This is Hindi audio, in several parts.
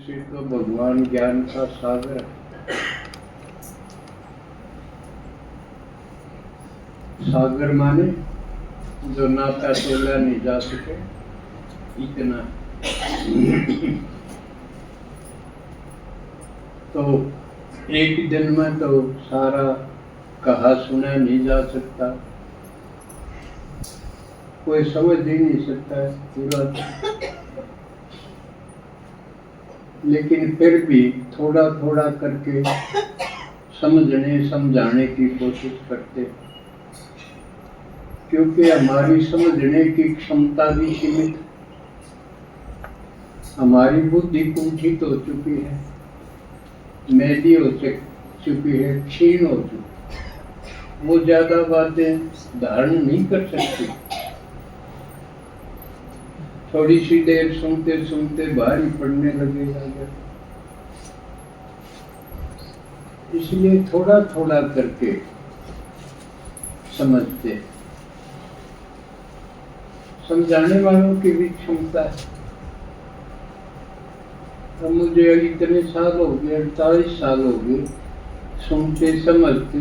से तो भगवान ज्ञान का सागर है। सागर माने जो नाता तोला नहीं जा सके, इतना। तो एक दिन में तो सारा कहा सुना नहीं जा सकता, कोई समझ ही नहीं सकता है पूरा। लेकिन फिर भी थोड़ा थोड़ा करके समझने समझाने की कोशिश करते, क्योंकि हमारी समझने की क्षमता भी सीमित, हमारी बुद्धि कुंठित हो चुकी है, मैदी हो चुकी है, क्षीण हो चुकी, वो ज्यादा बातें धारण नहीं कर सकती। थोड़ी सी देर सुनते सुनते भारी पड़ने लगेगा। इसलिए थोड़ा थोड़ा करके समझते, समझाने वालों की भी क्षमता है। अब मुझे इतने साल हो गए, 48 साल हो गए सुनते समझते,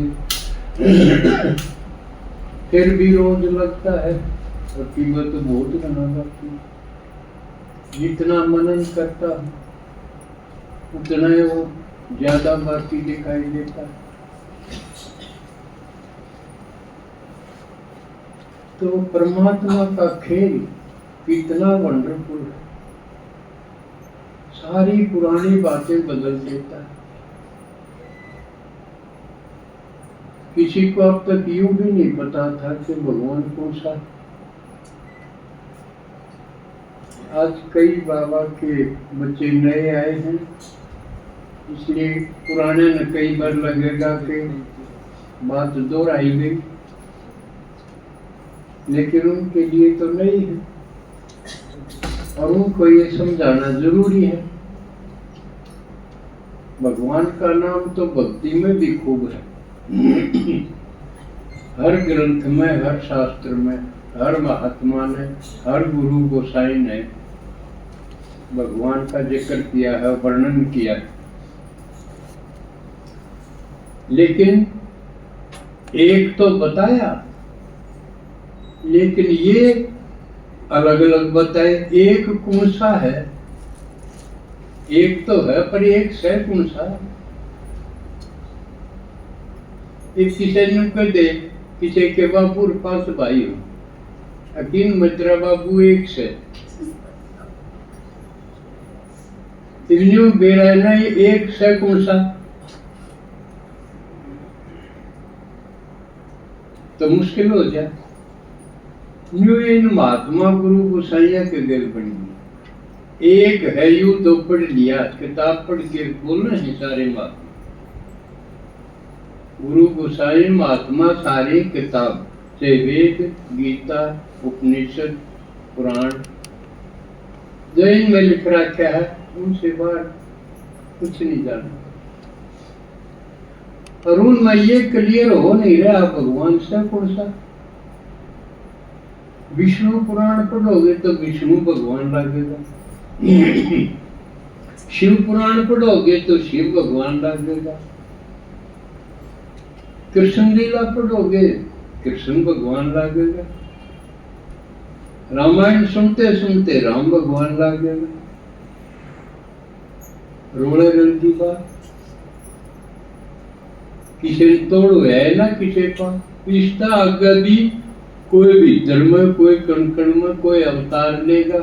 फिर भी रोज लगता है और कीमत तो बहुत घना लगती है। जितना मनन करता हूँ उतना ही वो ज्यादा बाकी दिखाई देता है। तो परमात्मा का खेल कितना वंडरफुल है, सारी पुरानी बातें बदल देता है। किसी को अब तक यूं भी नहीं पता था कि भगवान कौन सा। आज कई बाबा के बच्चे नए आए हैं, इसलिए पुराने न कई बार लगेगा कि बात दोहराई गई, लेकिन उनके लिए तो नहीं है और उनको ये समझाना जरूरी है। भगवान का नाम तो भक्ति में भी खूब है। हर ग्रंथ में, हर शास्त्र में, हर महात्मा ने, हर गुरु गोसाई ने भगवान का जिक्र किया है, वर्णन किया है। लेकिन एक तो बताया, लेकिन ये अलग अलग बताए। एक कौन सा है? एक तो है पर एक से कौन सा? एक किसी ने कह दे किसी के बाबू पास भाई हो, अकीन मित्रा बाबू एक से बेराना एक से कौन सा? तो मुश्किल हो जाए। न्यू इन महात्मा गुरु गोसाइया के दिल बनी एक है, यू तो पढ़ लिया, किताब पढ़ के बोलना है सारे महात्मा। गुरु गोसाई महात्मा सारी किताब से वेद, गीता, उपनिषद, पुराण जो इनमें लिख रखा है उनसे बाहर कुछ नहीं जाना। और उनमें ये क्लियर हो नहीं रहा भगवान से कौन सा। विष्णु पुराण पढ़ोगे तो विष्णु भगवान लगेगा, शिव पुराण पढ़ोगे तो शिव भगवान लगेगा, कृष्ण लीला पढ़ोगे कृष्ण भगवान लगेगा, रामायण सुनते सुनते राम भगवान लगेगा। रोड़े रल की बात किसी तोड़ है ना किसी का रिश्ता। आगे भी कोई भी धर्म में, कोई कण कण में कोई अवतार लेगा,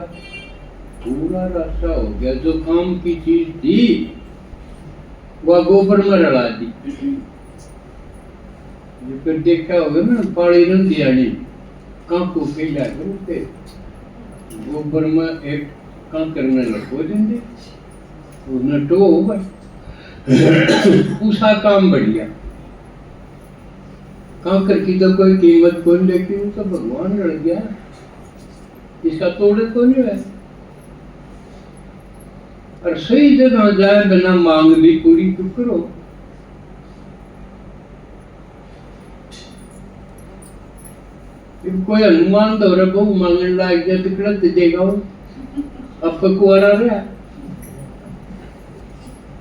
पूरा रास्ता हो गया। जो काम की चीज थी वह गोबर में रला दी। फिर देखा होगा ना पाड़ी दियानी कांकू खेला करते गोबर में एक कांकर में लगो देंगे, उसने टो होगा पूसा काम बढ़िया। कांकर की तो कोई कीमत कोई, लेकिन तो भगवान लड़ गया, इसका तोड़े को नहीं है। और सही जगह जाए बिना मांग भी पूरी तो करो। कोई हनुमान तो रखो मांगने लायक जाए तो देगा वो, अब कुआरा रहा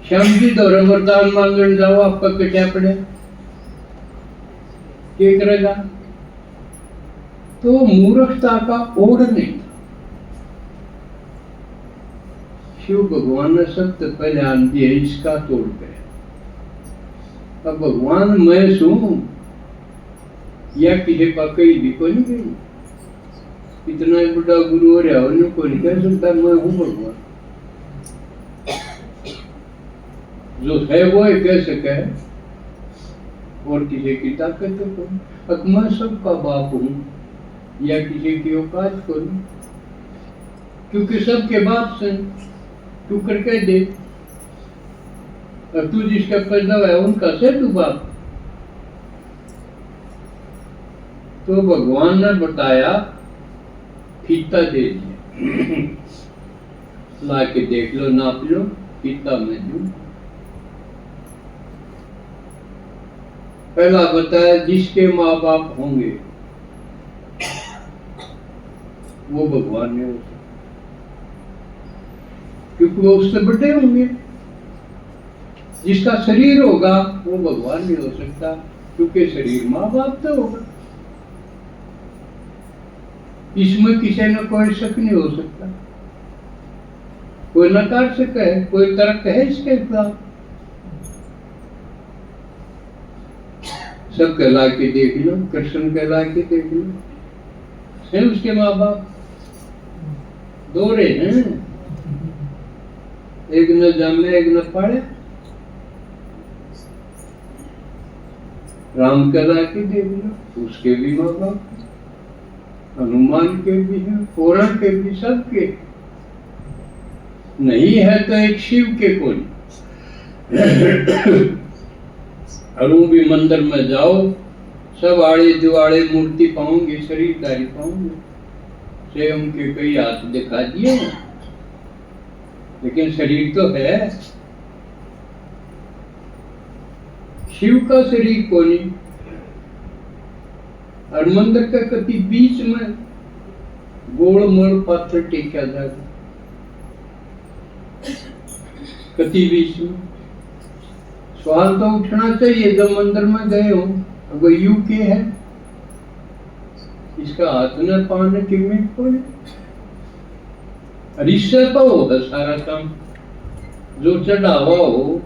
श्याम जी दौरे वरदान मांगने जाओ, आपका कटा पड़े, क्या करेगा? तो मूर्खता का ओढ़ नहीं था। शिव भगवान ने सबसे पहले आन दिया इसका तोड़ कर। अब भगवान मैं सू या किसी का कहीं भी कोई नहीं गई, इतना ही बड़ा गुरु हो रहा है, कोई नहीं कह सकता मैं हूँ भगवान। जो है वो है कह सके है, और किसी की ताकत तो कोई। अब मैं सबका बाप हूँ या किसी की औकात करूं, क्योंकि सबके बाप से तू करके दे, और तू जिसका पैदा है उनका से तू बाप। तो भगवान ने बताया, फीता दे दिया, ला के देख लो, नाप लो, फीता में दूं। पहला बताया जिसके माँ बाप होंगे वो भगवान ने हो सकता, क्योंकि वो उससे बड़े होंगे। जिसका शरीर होगा वो भगवान नहीं हो सकता, क्योंकि शरीर माँ बाप तो होगा। इसमें किसी न कोई शक नहीं हो सकता, कोई नकार सके, कोई तर्क है इसके खिलाफ। सब कहला के देख लो, कृष्ण कहला के देख लो, से उसके माँ बाप दोहरे हैं, एक न जामे एक न पाड़े। राम कहला के देख लो, उसके भी माँ बाप, हनुमान के भी हैं, पौराण के भी, सबके नहीं है तो एक शिव के कोई। अरु भी मंदिर में जाओ, सब आड़े दुआड़े मूर्ति पाओगे, शरीरधारी पाओगे, से उनके कई हाथ दिखा दिए, लेकिन शरीर तो है। शिव का शरीर को नहीं, और मंदिर का कति बीच में गोल मोल पत्थर टेका जाएगा, कति बीच में। सवाल तो उठना चाहिए जब मंदिर में गए हो, अब यू के है, इसका हाथ न पाने की मिनट को, इससे तो होगा सारा काम। जो चढ़ावा हो,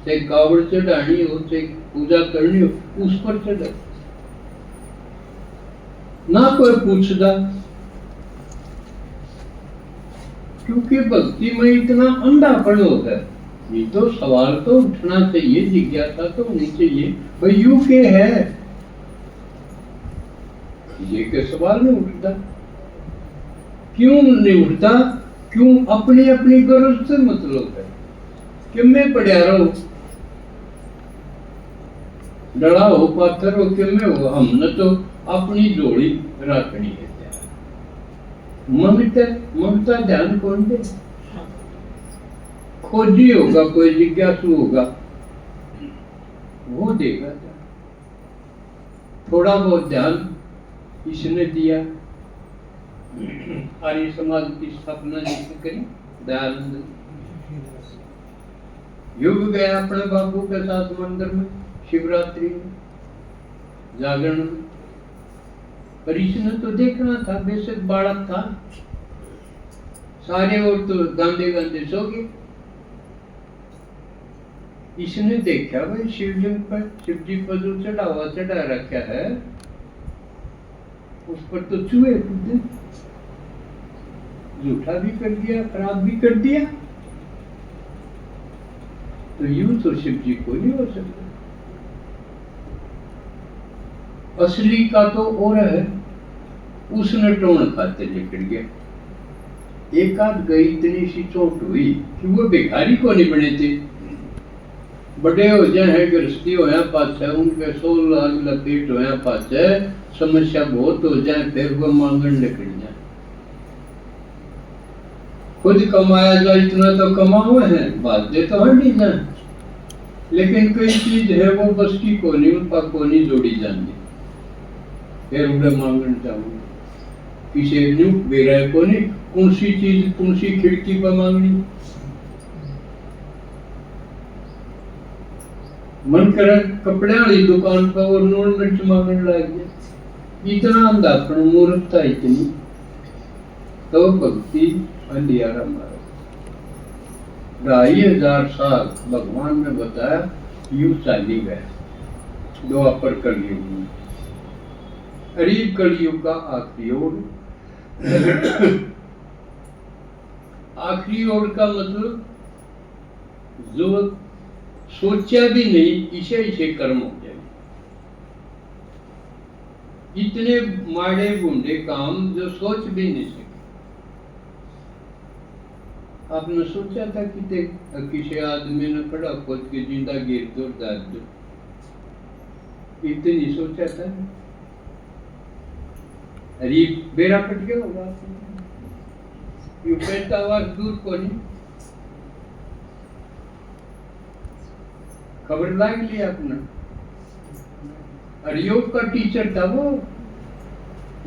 चाहे कावड़ चढ़ानी हो, चाहे पूजा करनी हो, उस पर चढ़ा, ना कोई पूछता, क्योंकि भक्ति में इतना अंधापन होता है। ये तो सवाल तो उठना चाहिए, जिज्ञासा तो होनी चाहिए, भाई यू के है, ये के सवाल नहीं उठता। क्यों नहीं उठता? क्यों? अपनी अपनी गरज से मतलब है कि मैं पढ़ा रहो, डरा हो, पाथर हो, कि मैं हो, हमने तो अपनी जोड़ी रखनी है। ममता ध्यान कौन दे? खोजी होगा, कोई जिज्ञासु होगा, वो देगा। थोड़ा बहुत ध्यान इसने दिया, आर्य समाज की स्थापना जिसने करी, दयानंद युग गया अपने बाबू के साथ मंदिर में, शिवरात्रि में, जागरण में, पर इसने तो देखना था, बेशक बालक था, सारे और तो गांधे गांधे सो गए। इसने देखा भाई शिवलिंग पर, शिव जी पर जो चढ़ा रखा है, उस पर तो चूहे कूदे, झूठा भी कर दिया, खराब भी कर दिया, तो यूं तो शिव जी को नहीं हो सकता। असली का तो और है, उसने टोन खाते लेकर गया। एक आध गई इतनी सी चोट हुई कि वो भिखारी को नहीं बने थे, बड़े हो जाए, गृहस्थी होया पाछे, उनके 100 लाख लपेट होया पाछे, समस्या बहुत हो जाए, फिर वो मांगन निकल जाए। खुद कमाया जाए इतना तो कमाओ है, बात दे तो हट ही जाए, लेकिन कोई चीज है वो बस की कोनी, उनका कोनी जोड़ी जाएंगे, फिर उन्हें मांगन चाहूंगा किसी न्यू बेरा कोनी, कौन सी चीज, कौन सी खिड़की पर मांगनी। मन करे कपड़े वाली दुकान पर वो नून मिर्च मांगने लग गया। इतना अंधापन मूर्खता इतनी, तो भक्ति अंधियारा मारा। 2500 साल भगवान ने बताया यूं चाली गया द्वापर कलयुग में। करीब कलयुग का आखिरी ओर। आखिरी ओर का मतलब जो सोचा भी नहीं इसे इसे कर्म हो जाए। इतने माड़े बूंदे काम जो सोच भी नहीं सके। आपने सोचा था कि किसी आदमी ने खड़ा खोद के जिंदा गिर दो डाल दो, इतनी सोचा था। अरे बेरा कट गया होगा, यू 45 दूर को नहीं खबर लाग लिया अपना। और योग का टीचर था वो,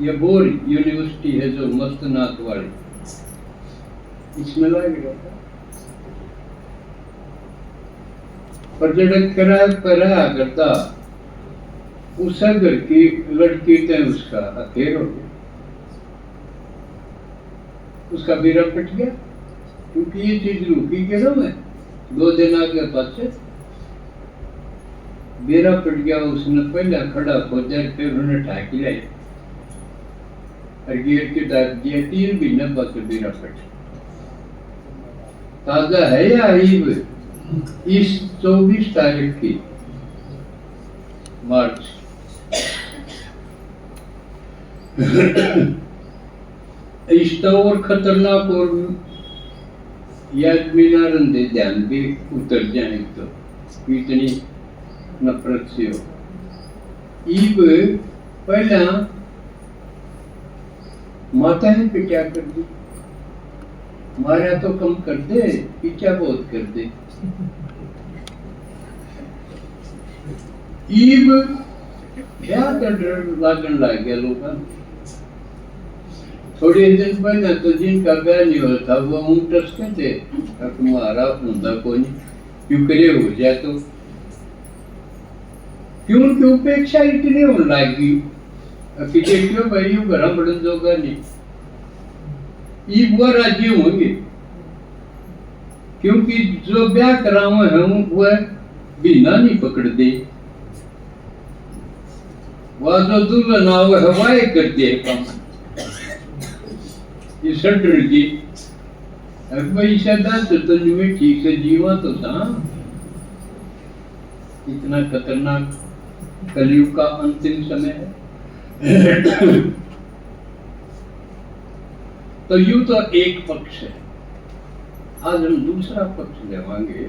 ये बोर यूनिवर्सिटी है जो मस्तनाथ वाली, इसमें लग गया था। पर्यटक कराया करता, उस घर की लड़की थे, उसका अखेर हो गया, उसका बेरा कट गया। क्योंकि ये चीज रुकी के ना में 2 दिन आगे पास बेरा पट गया। उसने पहला खड़ा खोजा, फिर उन्हें ठाक लिया और गेट के दाग दिया। 3 महीने बाद बेरा पट ताजा है या अरीब। इस 24 तारीख की मार्च इस तो और खतरनाक और याद बिना रंदे ध्यान भी उतर जाए तो इतनी नफरत से हो। ईब पहला माता है पे क्या कर दी, मारा तो कम कर दे, पीछा बहुत कर दे। ईब क्या डर लागन लग गया लोगों। थोड़े दिन पहले तो जिनका ब्याह नहीं होता वो ऊँटस कहते तुम्हारा होता कोई क्यों करे हो जाए तो क्यों उनकी उपेक्षा इतनी होने लगी कि देखियो भाई यू घर बड़न जोगा नहीं। ये वो राज्य होंगे क्योंकि जो ब्याह करावे हैं वो बिना नहीं पकड़ दे, वह जो दुल्हन आवे हवाए कर दे काम ये सटर जी। अब भाई सदा तो में ठीक से जीवा तो था। इतना खतरनाक कलयुग का अंतिम समय है। तो यूं तो एक पक्ष है, आज हम दूसरा पक्ष लेवांगे।